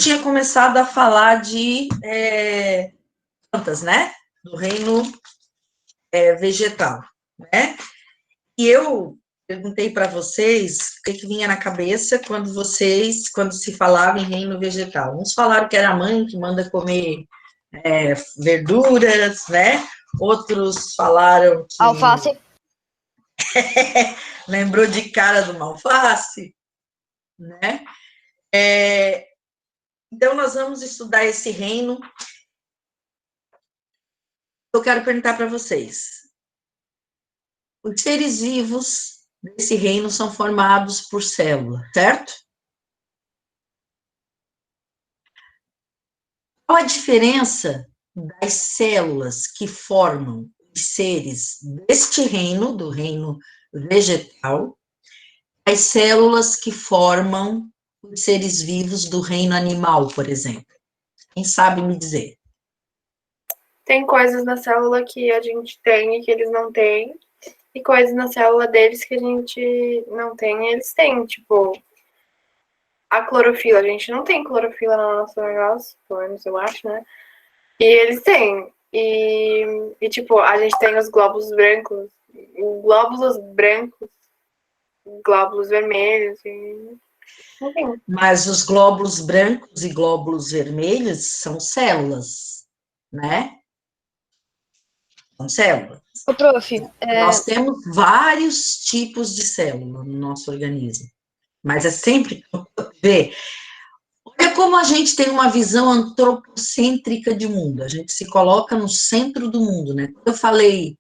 tinha começado a falar de plantas, né? Do reino vegetal, né? E eu perguntei para vocês o que vinha na cabeça quando se falava em reino vegetal. Uns falaram que era a mãe que manda comer verduras, né? Outros falaram que... Alface. Lembrou de cara do alface, né? Então, nós vamos estudar esse reino. Eu quero perguntar para vocês. Os seres vivos desse reino são formados por células, certo? Qual a diferença das células que formam os seres deste reino, do reino vegetal, as células que formam os seres vivos do reino animal, por exemplo? Quem sabe me dizer? Tem coisas na célula que a gente tem e que eles não têm, e coisas na célula deles que a gente não tem e eles têm, tipo, a clorofila. A gente não tem clorofila no nosso negócio, pelo menos eu acho, né? E eles têm. E tipo, a gente tem os glóbulos brancos, glóbulos vermelhos e... Enfim. Mas os glóbulos brancos e glóbulos vermelhos são células, né? São células. Ô, prof, Nós temos vários tipos de célula no nosso organismo, mas é sempre ver. Olha como a gente tem uma visão antropocêntrica de mundo. A gente se coloca no centro do mundo, né? Quando eu falei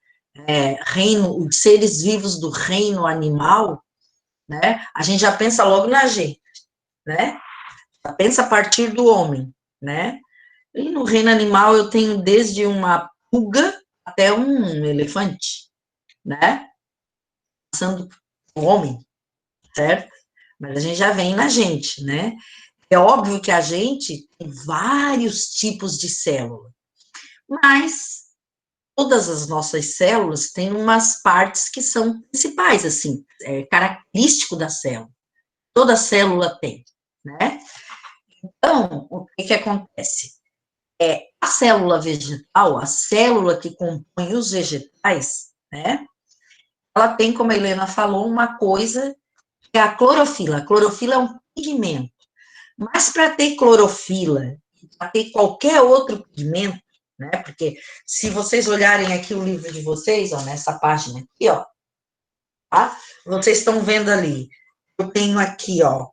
reino, os seres vivos do reino animal, né? A gente já pensa logo na gente, né? Já pensa a partir do homem, né? E no reino animal eu tenho desde uma pulga até um elefante, né? Passando por homem, certo? Mas a gente já vem na gente, né? É óbvio que a gente tem vários tipos de célula, mas todas as nossas células têm umas partes que são principais, assim, característico da célula. Toda célula tem, né? Então, o que acontece? A célula vegetal, a célula que compõe os vegetais, né? Ela tem, como a Helena falou, uma coisa que é a clorofila. A clorofila é um pigmento. Mas para ter clorofila, para ter qualquer outro pigmento, né? Porque se vocês olharem aqui o livro de vocês, ó, nessa página aqui, ó, tá? Vocês estão vendo ali. Eu tenho aqui, ó,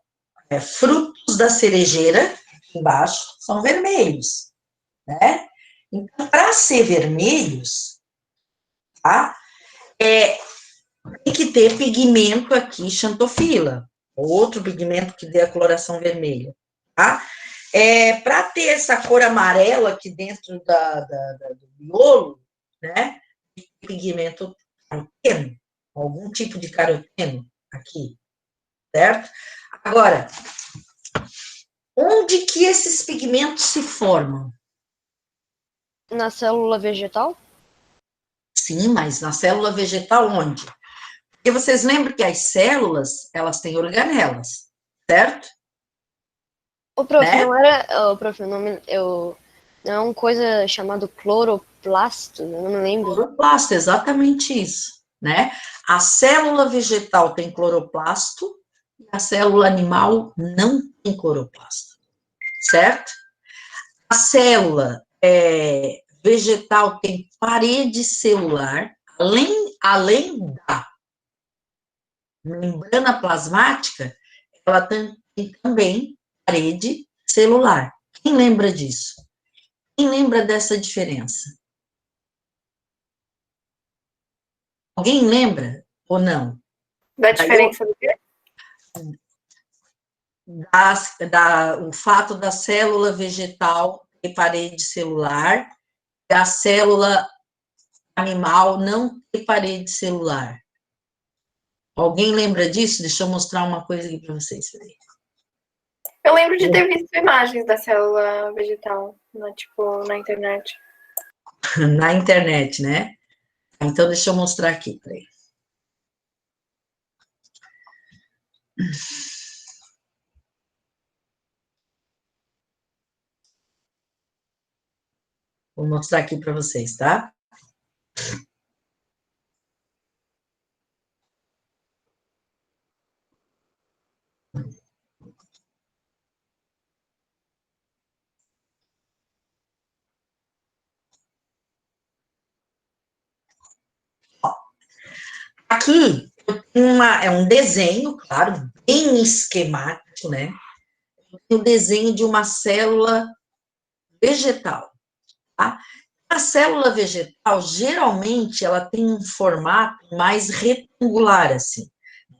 frutos da cerejeira, embaixo, são vermelhos, né? Então, para ser vermelhos, tá? Tem que ter pigmento aqui, xantofila, outro pigmento que dê a coloração vermelha, tá? Para ter essa cor amarela aqui dentro do miolo, né? Pigmento caroteno, algum tipo de caroteno aqui, certo? Agora, onde que esses pigmentos se formam? na célula vegetal? Sim, mas na célula vegetal onde? Porque vocês lembram que as células, elas têm organelas, certo? Ô, prof, Né? não era. Ô, prof, não é uma coisa chamada cloroplasto? Eu não me lembro. Cloroplasto, exatamente isso, né? A célula vegetal tem cloroplasto e a célula animal não tem cloroplasto, certo? A célula vegetal tem parede celular, além da membrana plasmática, ela tem também parede celular. Quem lembra disso? Quem lembra dessa diferença? Alguém lembra ou não? Da diferença do quê? O fato da célula vegetal ter parede celular e a célula animal não ter parede celular. Alguém lembra disso? Deixa eu mostrar uma coisa aqui para vocês. Eu lembro de ter visto imagens da célula vegetal, na internet. Na internet, né? Então, deixa eu mostrar aqui. Peraí. Vou mostrar aqui para vocês, tá? Aqui é um desenho, claro, bem esquemático, né? O desenho de uma célula vegetal, tá? A célula vegetal, geralmente, ela tem um formato mais retangular, assim.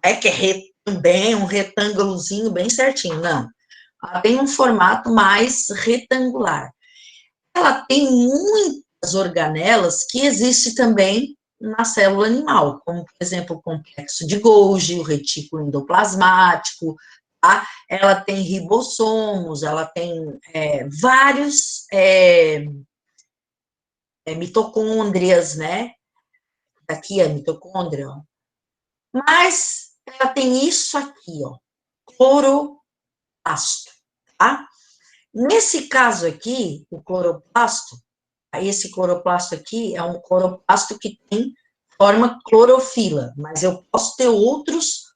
É que é também um retângulozinho bem certinho, não. Ela tem um formato mais retangular. Ela tem muitas organelas que existem também na célula animal, como, por exemplo, o complexo de Golgi, o retículo endoplasmático, tá? Ela tem ribossomos, ela tem vários mitocôndrias, né? Aqui é a mitocôndria, ó. Mas ela tem isso aqui, ó, cloroplasto, tá? Nesse caso aqui, o cloroplasto, esse cloroplasto aqui é um cloroplasto que tem forma clorofila, mas eu posso ter outros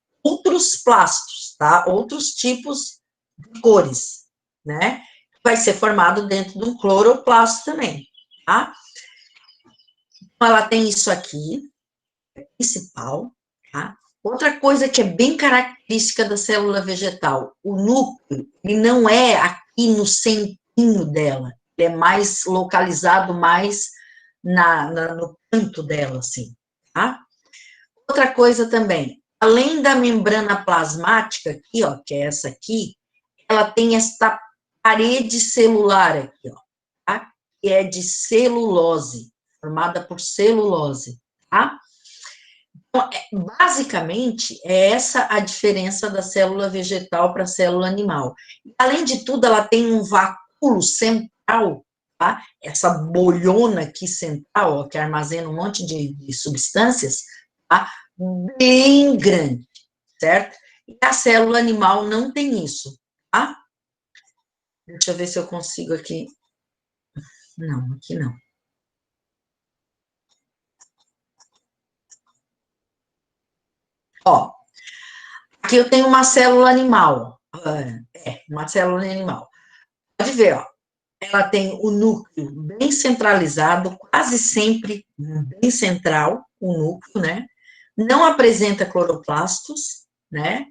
plastos, tá? Outros tipos de cores, né? Vai ser formado dentro de um cloroplasto também, tá? Então, ela tem isso aqui, principal, tá? Outra coisa que é bem característica da célula vegetal, o núcleo, ele não é aqui no centrinho dela, ele é mais localizado mais no canto dela, assim, tá? Outra coisa também, além da membrana plasmática aqui, ó, que é essa aqui, ela tem esta parede celular aqui, ó, tá? Que é de celulose, formada por celulose, tá? Então, basicamente, é essa a diferença da célula vegetal para a célula animal. Além de tudo, ela tem um vacúolo central, tá? Essa bolhona aqui central, ó, que armazena um monte de substâncias, tá? Bem grande, certo? E a célula animal não tem isso, tá? Deixa eu ver se eu consigo aqui. Não, aqui não. Ó, aqui eu tenho uma célula animal. Uma célula animal. Pode ver, ó. Ela tem o núcleo bem centralizado, quase sempre bem central, o núcleo, né? Não apresenta cloroplastos, né?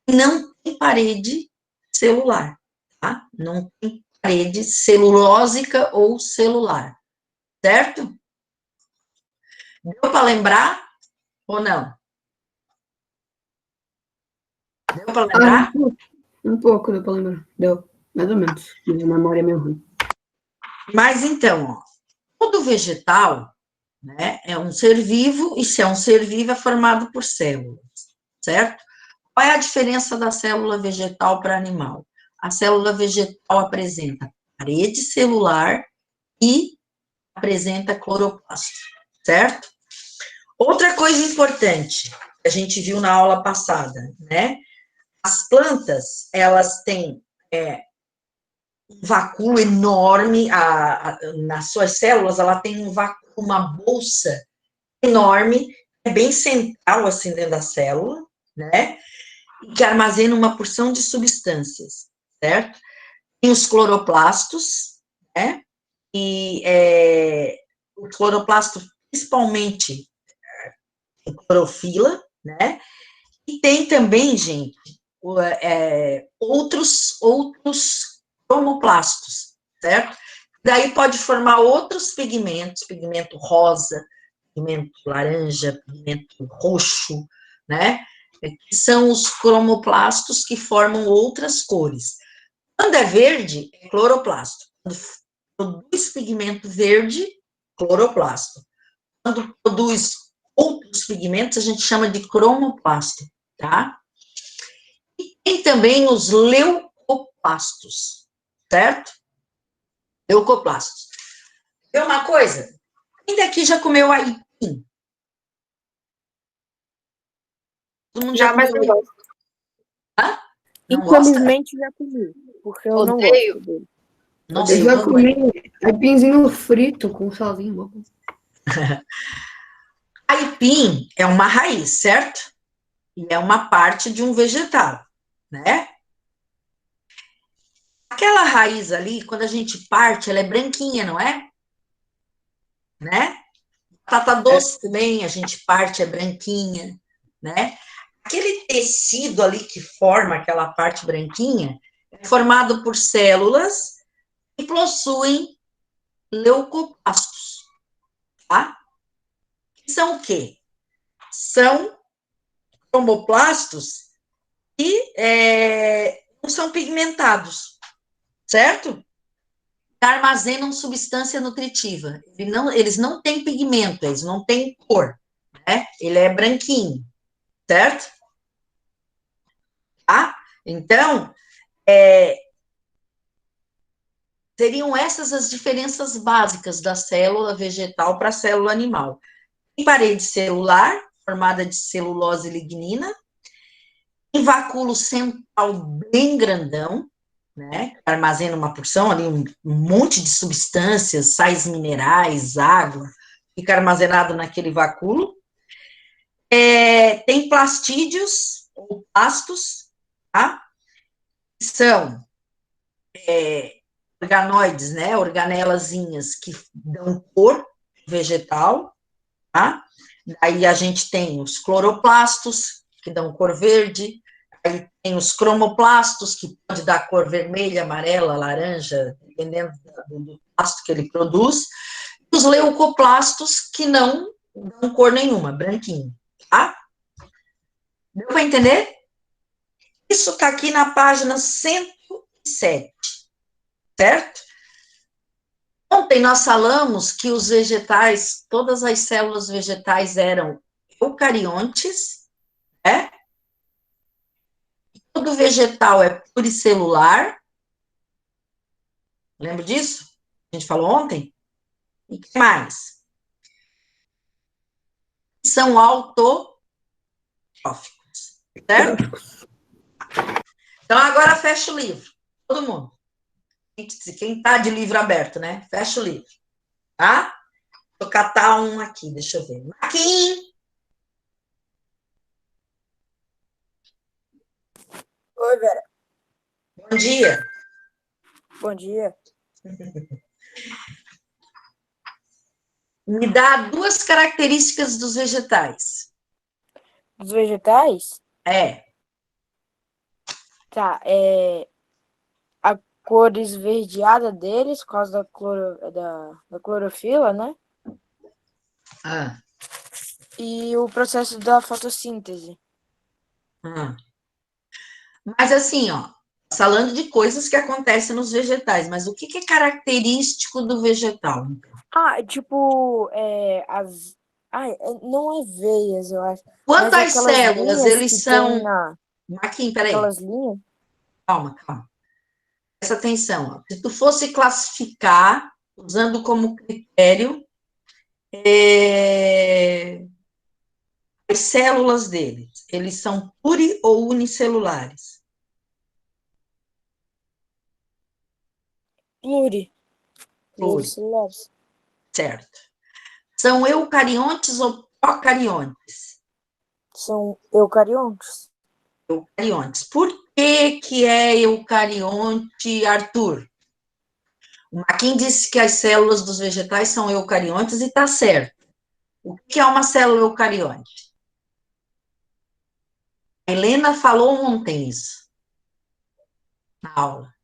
E não tem parede celular, tá? Não tem parede celulósica ou celular, certo? Deu para lembrar ou não? Deu para lembrar? Um pouco, deu para lembrar. Deu, mais ou menos. Minha memória é meio ruim. Mas então, ó, todo vegetal, né, é um ser vivo, e se é um ser vivo, é formado por células, certo? Qual é a diferença da célula vegetal para animal? A célula vegetal apresenta parede celular e apresenta cloroplasto, certo? Outra coisa importante, que a gente viu na aula passada, né? As plantas, elas têm um vacúolo enorme, nas suas células, ela tem um vacúolo, uma bolsa enorme, é bem central, assim, dentro da célula, né? Que armazena uma porção de substâncias, certo? Tem os cloroplastos, né? E o cloroplasto, principalmente, tem clorofila, né? E tem também, gente, outros cromoplastos, certo? Daí pode formar outros pigmentos, pigmento rosa, pigmento laranja, pigmento roxo, né? Que são os cromoplastos que formam outras cores. Quando é verde, é cloroplasto. Quando produz pigmento verde, cloroplasto. Quando produz outros pigmentos, a gente chama de cromoplasto, tá? E tem também os leucoplastos, certo? Leucoplastos. Vê uma coisa? Quem daqui já comeu aipim? Todo mundo já Mas comeu eu aipim? gosto. Hã? Não gosta? Infelizmente já comi, porque eu não Odeio. gosto dele. Nossa, Eu eu já amo. comi aipinzinho frito com salzinho. Bom. Aipim é uma raiz, certo? E é uma parte de um vegetal, né? Aquela raiz ali, quando a gente parte, ela é branquinha, não é? Né? Batata doce também, a gente parte, é branquinha, né? Aquele tecido ali que forma aquela parte branquinha é formado por células que possuem leucoplastos, tá? Que são o quê? São cromoplastos que não são pigmentados, certo? Armazenam substância nutritiva. Eles não têm pigmento, eles não têm cor, né? Ele é branquinho, certo? Tá? Então, seriam essas as diferenças básicas da célula vegetal para a célula animal. Tem parede celular, formada de celulose e lignina, tem vacúolo central bem grandão, né? Armazena uma porção ali, um monte de substâncias, sais minerais, água, fica armazenado naquele vacúolo. Tem plastídeos, ou plastos, tá? Que são organoides, né? Organelazinhas que dão cor vegetal, tá? Aí a gente tem os cloroplastos, que dão cor verde, aí tem os cromoplastos, que pode dar cor vermelha, amarela, laranja, dependendo do plasto que ele produz, e os leucoplastos, que não dão cor nenhuma, branquinho, tá? Deu para entender? Isso está aqui na página 107, certo? Ontem nós falamos que os vegetais, todas as células vegetais eram eucariontes, né? Todo vegetal é pluricelular. Lembra disso? A gente falou ontem? E o que mais? São autótrofos, certo? Então agora fecha o livro. Todo mundo. Quem está de livro aberto, né? Fecha o livro. Tá? Vou catar um aqui, deixa eu ver. Marquinhos! Oi, Vera. Bom dia. Bom dia. Me dá duas características dos vegetais. Dos vegetais? Tá, a cor esverdeada deles, por causa da clorofila, né? Ah, E o processo da fotossíntese. ah. Mas assim, ó, falando de coisas que acontecem nos vegetais, mas o que é característico do vegetal? Tipo, as... não é veias, eu acho. Mas Quantas aquelas células linhas que eles tem são? Marquinhos, peraí, aquelas linhas. calma, calma. Presta atenção. Ó. Se tu fosse classificar, usando como critério, as células deles, eles são pluri ou unicelulares? Pluri, Pluricelulares. certo. São eucariontes ou procariontes? São eucariontes. Eucariontes. Por que é eucarionte, Arthur? O Maquin disse que as células dos vegetais são eucariontes e está certo. O que é uma célula eucarionte? A Helena falou ontem isso, na aula.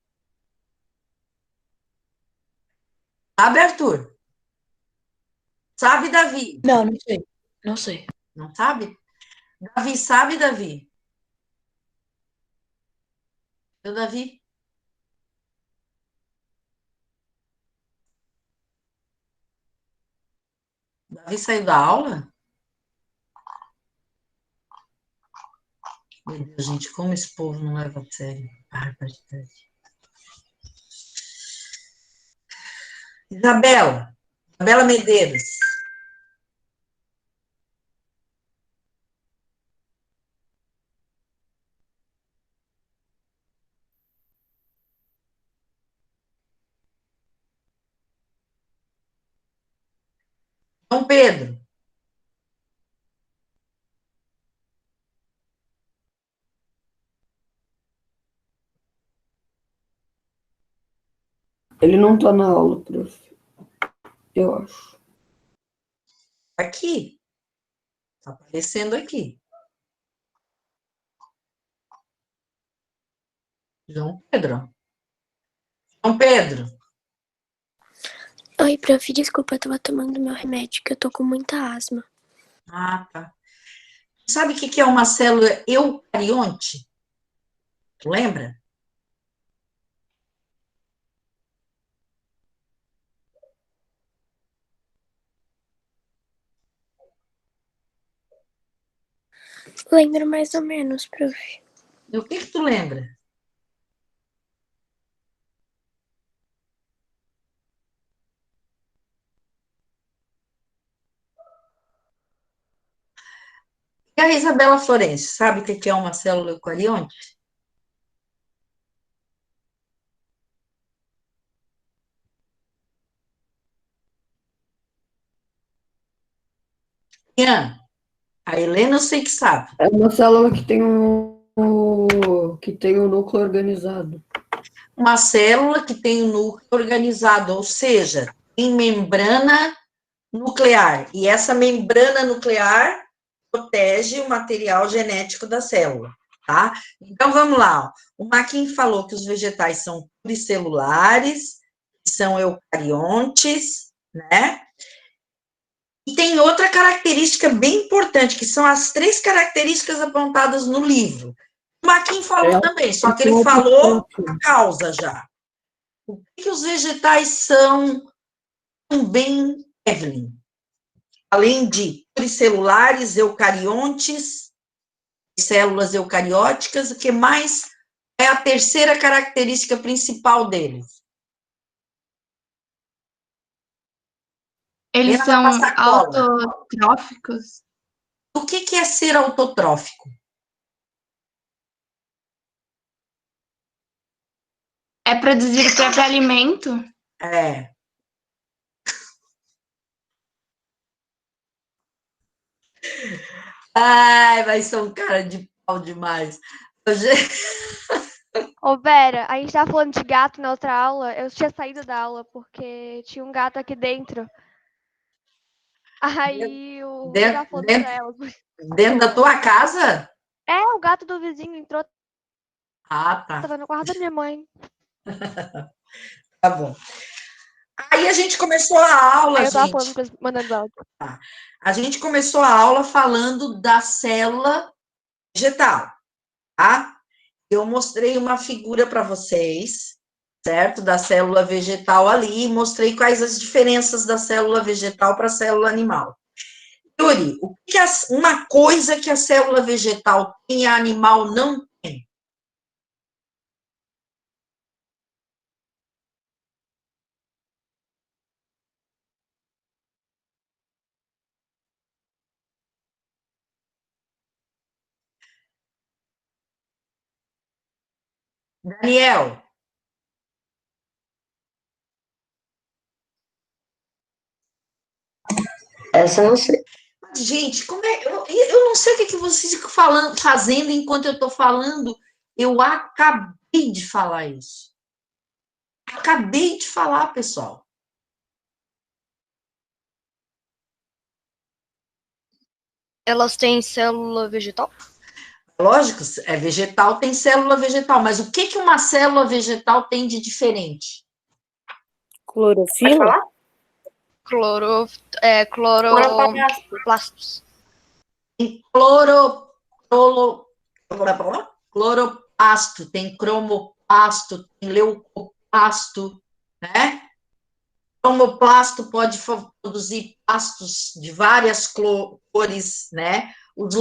Sabe, Arthur? Sabe, Davi? Não, não sei. Não sei. Não sabe? Davi, sabe, Davi? Seu Davi? Davi saiu da aula? Meu Deus, gente, como esse povo não leva a sério. Barbaridade. Isabela. Isabela Medeiros. João Pedro. Ele não tá na aula, prof. Eu acho. Aqui. Está aparecendo aqui. João Pedro. João Pedro. Oi, prof, desculpa, eu tava tomando meu remédio, que eu tô com muita asma. Ah, tá. Sabe o que é uma célula eucarionte? Tu lembra? Lembro mais ou menos, prof. E o que tu lembra? E a Isabela Florencio, sabe o que é uma célula eucarionte? Ian, a Helena eu sei que sabe. É uma célula que tem um núcleo organizado. Uma célula que tem um núcleo organizado, ou seja, tem membrana nuclear. E essa membrana nuclear protege o material genético da célula, tá? Então, vamos lá. Ó. O Maquin falou que os vegetais são pluricelulares, são eucariontes, né? E tem outra característica bem importante, que são as 3 características apontadas no livro. O Maquin falou também, só que ele falou a causa já. O que os vegetais são também, Evelyn? Além de pluricelulares, eucariontes, células eucarióticas, o que mais é a terceira característica principal deles? Eles são autotróficos. O que é ser autotrófico? É produzir o próprio alimento? É. Ai, vai ser um cara de pau demais. Ô, Vera, a gente tava falando de gato na outra aula. Eu tinha saído da aula porque tinha um gato aqui dentro. Aí o Rui tava falando pra ela. Dentro da tua casa? É, o gato do vizinho entrou, Ah, tá. tava no quarto da minha mãe. Tá bom. Aí a gente começou a aula, Aí eu tava gente. falando, mandando áudio. A gente começou a aula falando da célula vegetal, tá? Eu mostrei uma figura para vocês, certo? Da célula vegetal ali, e mostrei quais as diferenças da célula vegetal para a célula animal. Yuri, o que uma coisa que a célula vegetal tem e a animal não tem? Daniel. Essa eu não sei. Gente, como é? Eu não sei o que vocês ficam falando, fazendo enquanto eu estou falando. Eu acabei de falar isso. Acabei de falar, pessoal. Elas têm célula vegetal? Lógico, é vegetal, tem célula vegetal, mas o que uma célula vegetal tem de diferente? Clorofila? Cloroplastos. Tem cloroplasto, tem cromoplasto, tem leucoplasto, né? Cromoplasto pode produzir plastos de várias cores, né? Os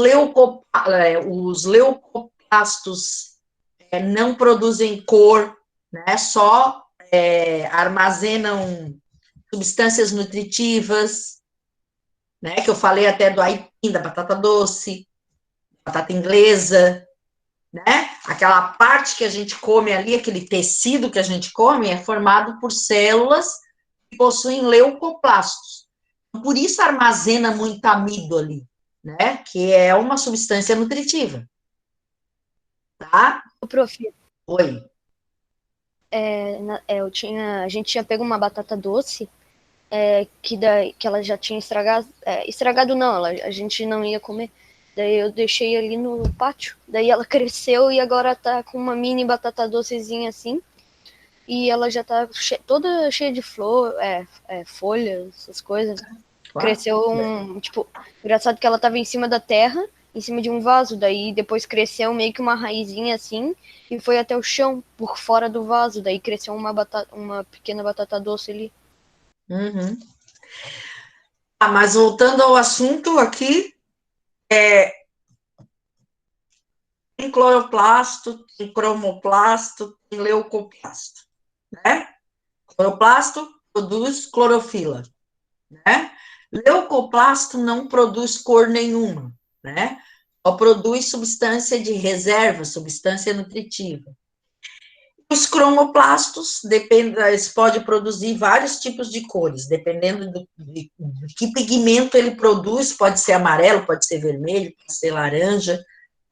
leucoplastos não produzem cor, né? Só armazenam substâncias nutritivas, né? Que eu falei até do aipim, da batata doce, batata inglesa, né? Aquela parte que a gente come ali, aquele tecido que a gente come, é formado por células que possuem leucoplastos. Por isso armazena muito amido ali, né? Que é uma substância nutritiva. Tá? O prof, Oi. a gente tinha pego uma batata doce que ela já tinha estragado. Estragado não, a gente não ia comer. Daí eu deixei ali no pátio. Daí ela cresceu e agora tá com uma mini batata docezinha assim. E ela já tá toda cheia de flor, folhas, essas coisas. Cresceu tipo, engraçado que ela tava em cima da terra, em cima de um vaso, daí depois cresceu meio que uma raizinha assim, e foi até o chão, por fora do vaso, daí cresceu uma pequena batata doce ali. Uhum. Mas voltando ao assunto aqui, tem cloroplasto, tem cromoplasto, tem leucoplasto, né? Cloroplasto produz clorofila, né? Leucoplasto não produz cor nenhuma, né? Só produz substância de reserva, substância nutritiva. Os cromoplastos, eles podem produzir vários tipos de cores, dependendo de que pigmento ele produz, pode ser amarelo, pode ser vermelho, pode ser laranja,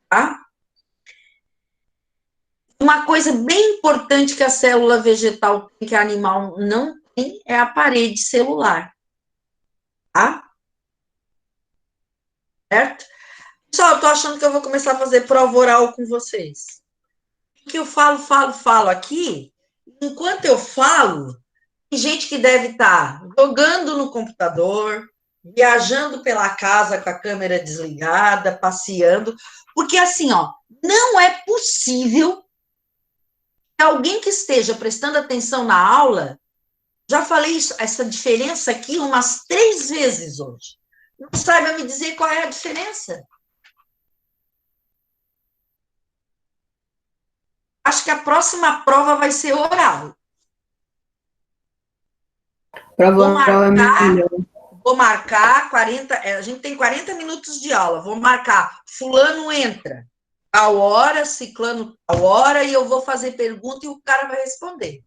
tá? Uma coisa bem importante que a célula vegetal tem, que a animal não tem, é a parede celular, tá? Certo? Pessoal, eu tô achando que eu vou começar a fazer prova oral com vocês. O que eu falo aqui, enquanto eu falo, tem gente que deve estar jogando no computador, viajando pela casa com a câmera desligada, passeando, porque assim, ó, não é possível que alguém que esteja prestando atenção na aula, já falei isso, essa diferença aqui umas 3 vezes hoje, não saiba me dizer qual é a diferença. Acho que a próxima prova vai ser oral. Prova oral é melhor. Vou marcar 40, a gente tem 40 minutos de aula, vou marcar, fulano entra, tal hora, ciclano tal hora, e eu vou fazer pergunta e o cara vai responder.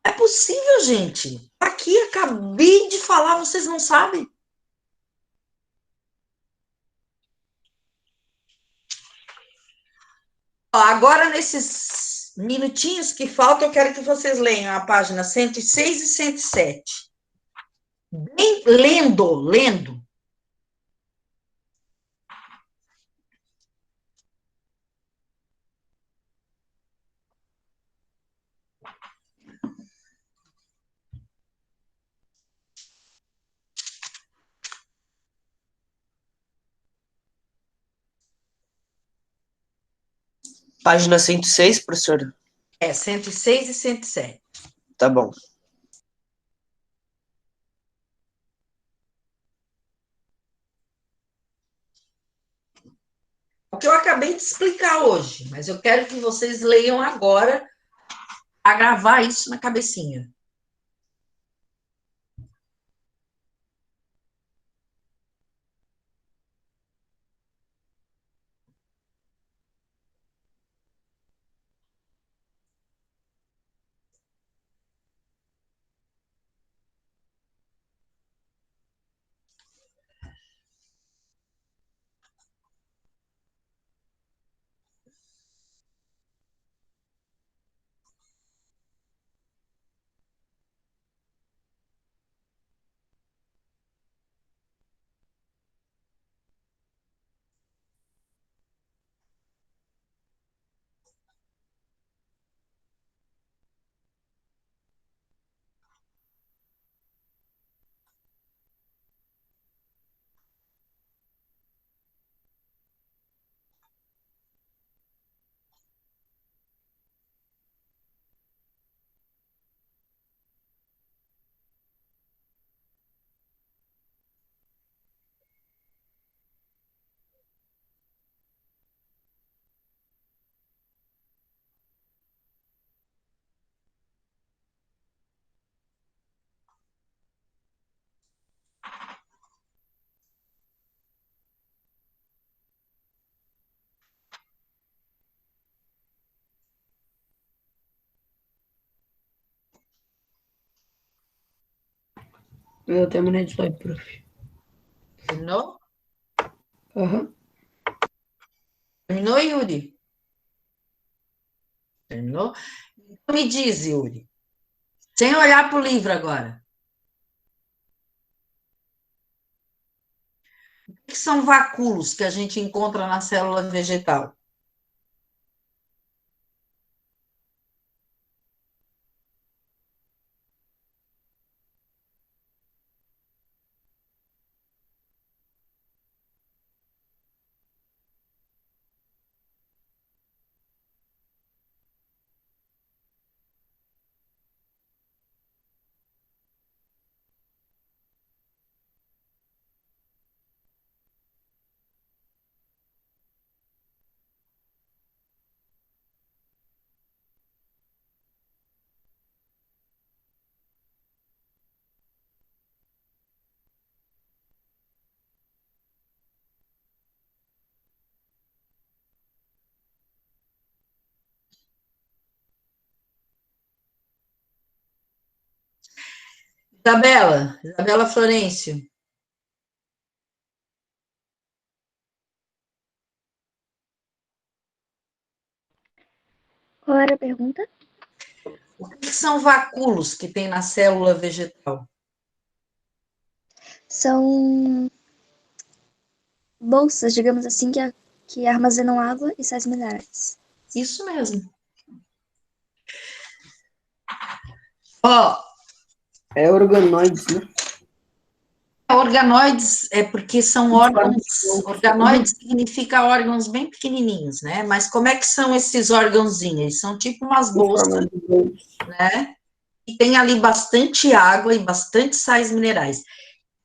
É possível, gente. Aqui, acabei de falar, vocês não sabem. Ó, agora, nesses minutinhos que faltam, eu quero que vocês leiam a página 106 e 107. Bem, lendo. Página 106, professora? 106 e 107. Tá bom. O que eu acabei de explicar hoje, mas eu quero que vocês leiam agora a gravar isso na cabecinha. Eu terminei de slide, prof. Terminou? Aham. Terminou, Yuri? Terminou? Então me diz, Yuri, sem olhar para o livro agora. O que são vacúolos que a gente encontra na célula vegetal? Isabela Florencio. Qual era a pergunta? O que são vacúolos que tem na célula vegetal? São bolsas, digamos assim, que armazenam água e sais minerais. Isso mesmo. Ó, É organoides, né? organoides é porque são órgãos. Organoides significa órgãos bem pequenininhos, né? Mas como é que são esses órgãozinhos? Eles são tipo umas bolsas, né? E tem ali bastante água e bastante sais minerais.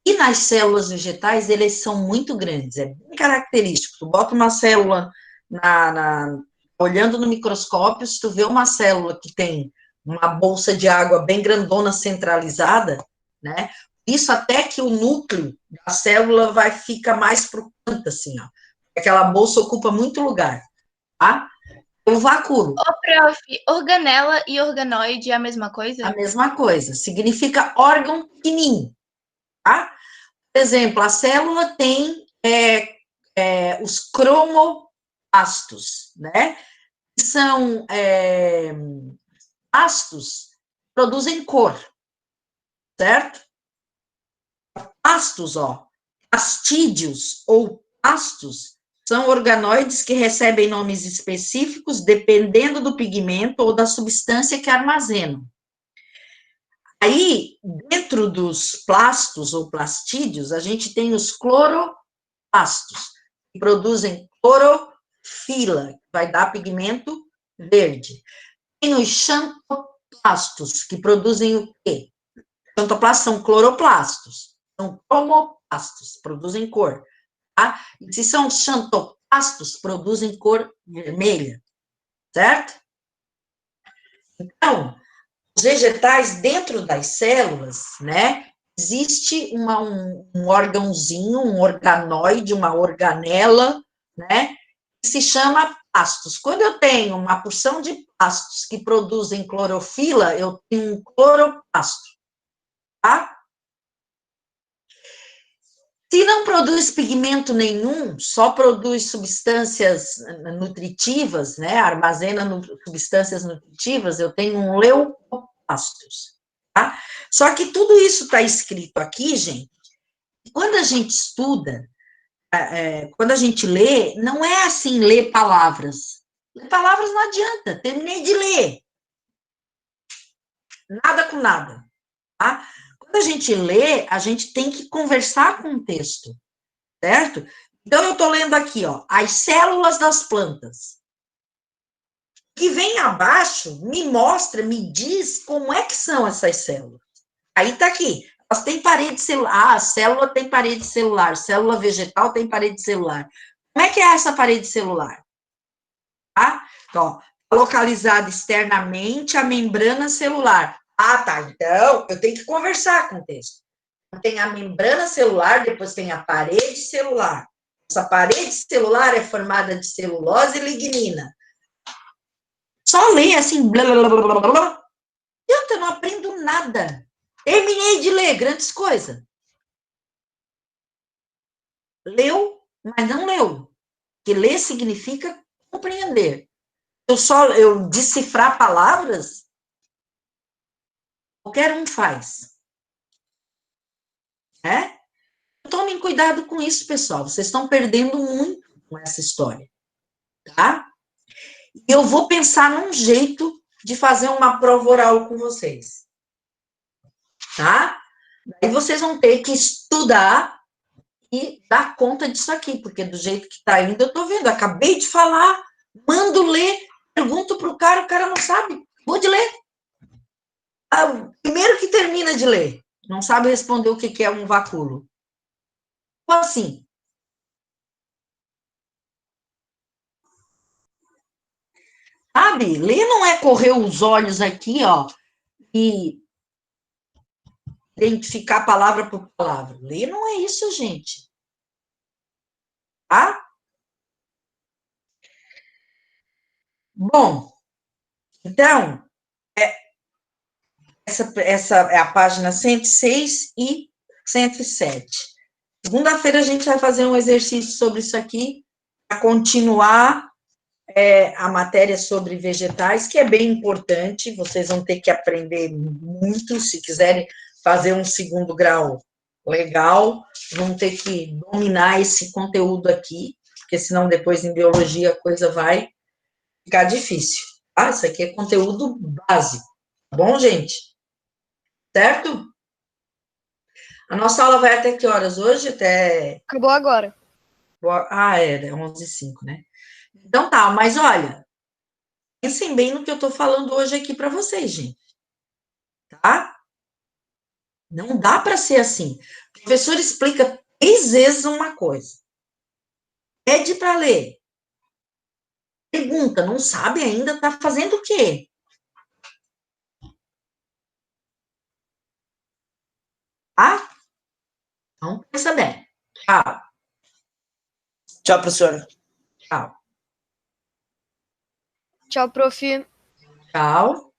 E nas células vegetais, eles são muito grandes, é bem característico. Tu bota uma célula olhando no microscópio, se tu vê uma célula que tem uma bolsa de água bem grandona centralizada, né? Isso até que o núcleo da célula vai ficar mais para o canto, assim, ó. Aquela bolsa ocupa muito lugar, tá? O vacúolo. Ô, prof, organela e organoide é a mesma coisa? A mesma coisa, significa órgão pequenininho, tá? Por exemplo, a célula tem os cromoplastos, né? Que são plastos que produzem cor, certo? Plastos, ó, plastídeos ou plastos são organoides que recebem nomes específicos dependendo do pigmento ou da substância que armazenam. Aí, dentro dos plastos ou plastídeos, a gente tem os cloroplastos, que produzem clorofila, que vai dar pigmento verde. Tem os xantoplastos, que produzem o quê? Xantoplastos são cloroplastos, são cromoplastos, produzem cor. Tá? E se são xantoplastos, produzem cor vermelha, certo? Então, os vegetais, dentro das células, né, existe um órgãozinho, um organoide, uma organela, né, que se chama plastos. Quando eu tenho uma porção de plastos que produzem clorofila, eu tenho um cloroplasto, tá? Se não produz pigmento nenhum, só produz substâncias nutritivas, né, armazena substâncias nutritivas, eu tenho um leucoplastos, tá? Só que tudo isso está escrito aqui, gente, quando a gente estuda, quando a gente lê, não é assim, ler palavras. Ler palavras não adianta, terminei de ler. Nada com nada, tá? Quando a gente lê, a gente tem que conversar com o texto, certo? Então, eu estou lendo aqui, ó, as células das plantas. O que vem abaixo me mostra, me diz como é que são essas células. Aí está aqui, elas têm parede celular, a célula tem parede celular, célula vegetal tem parede celular. Como é que é essa parede celular? Tá? Então, localizada externamente a membrana celular. Ah, tá, então eu tenho que conversar com o texto. Tem a membrana celular, depois tem a parede celular. Essa parede celular é formada de celulose e lignina. Só ler assim, blá, blá, blá, blá, blá, blá. Eu não aprendo nada. Terminei de ler, grandes coisas. Leu, mas não leu. Porque ler significa compreender. Eu decifrar palavras, qualquer um faz. Né? Tomem cuidado com isso, pessoal. Vocês estão perdendo muito com essa história. Tá? E eu vou pensar num jeito de fazer uma prova oral com vocês. Tá? Aí vocês vão ter que estudar e dar conta disso aqui, porque do jeito que está indo, eu estou vendo. Acabei de falar, mando ler, pergunto para o cara não sabe. Vou de ler. Primeiro que termina de ler, não sabe responder o que é um vacúolo. Como assim? Sabe? Ler não é correr os olhos aqui, ó, e identificar palavra por palavra. Ler não é isso, gente. Tá? Bom, então, essa é a página 106 e 107. Segunda-feira a gente vai fazer um exercício sobre isso aqui, para continuar a matéria sobre vegetais, que é bem importante, vocês vão ter que aprender muito, se quiserem fazer um segundo grau legal, vão ter que dominar esse conteúdo aqui, porque senão depois em biologia a coisa vai ficar difícil. Ah, isso aqui é conteúdo básico, tá bom, gente? Certo? A nossa aula vai até que horas hoje? Até... Acabou agora. Era 11h05, né? Então tá, mas olha, pensem bem no que eu tô falando hoje aqui para vocês, gente. Tá? Não dá para ser assim. O professor explica 3 vezes uma coisa. Pede para ler. Pergunta, não sabe ainda, tá fazendo o quê? Tá? Então, pensa bem. Tchau. Tchau, professora. Tchau. Tchau, prof. Tchau.